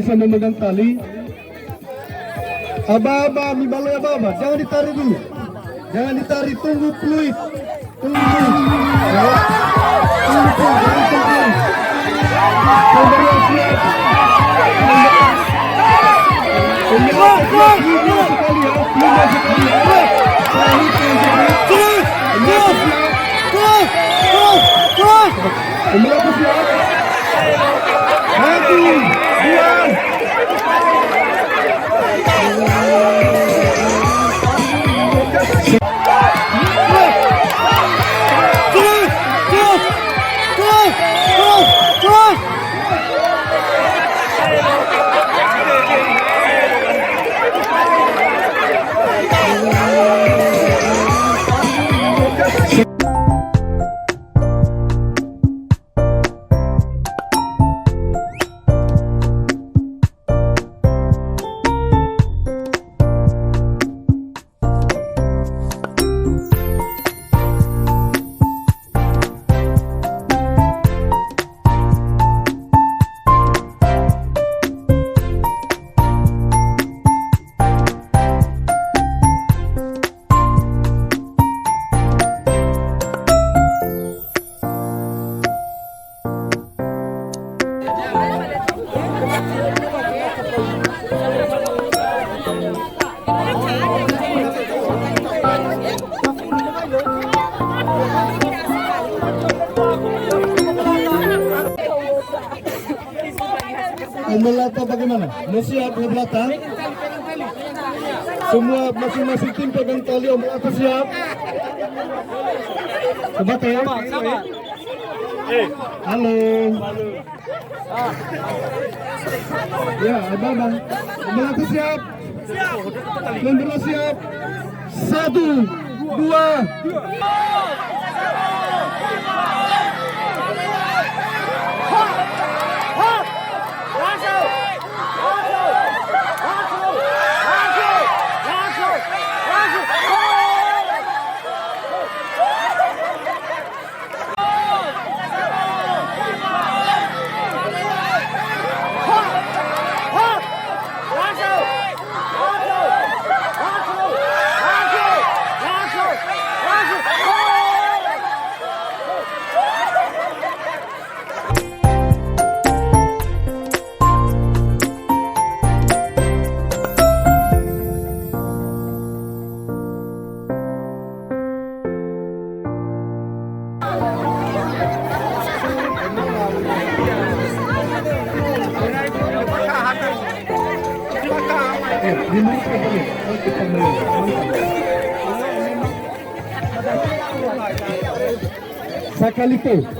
bisa memegang tali. Aba-aba, mi baloi aba-aba, jangan ditarik dulu. Jangan ditarik, tunggu fluid. Tunggu fluid. Ya. Tunggu fluid, jangan terbang. Pemberian siap. Pemberian siap, lima sekali ya. Lima sekali ya. Pemberian siap. 1, Melata bagaimana? Mau siap ke belakang? Semua masing-masing tim pegang tali. Melata siap. Coba ya. Halo. Ya, abang. Melata siap. Membela siap. 1, 2. Sakalito.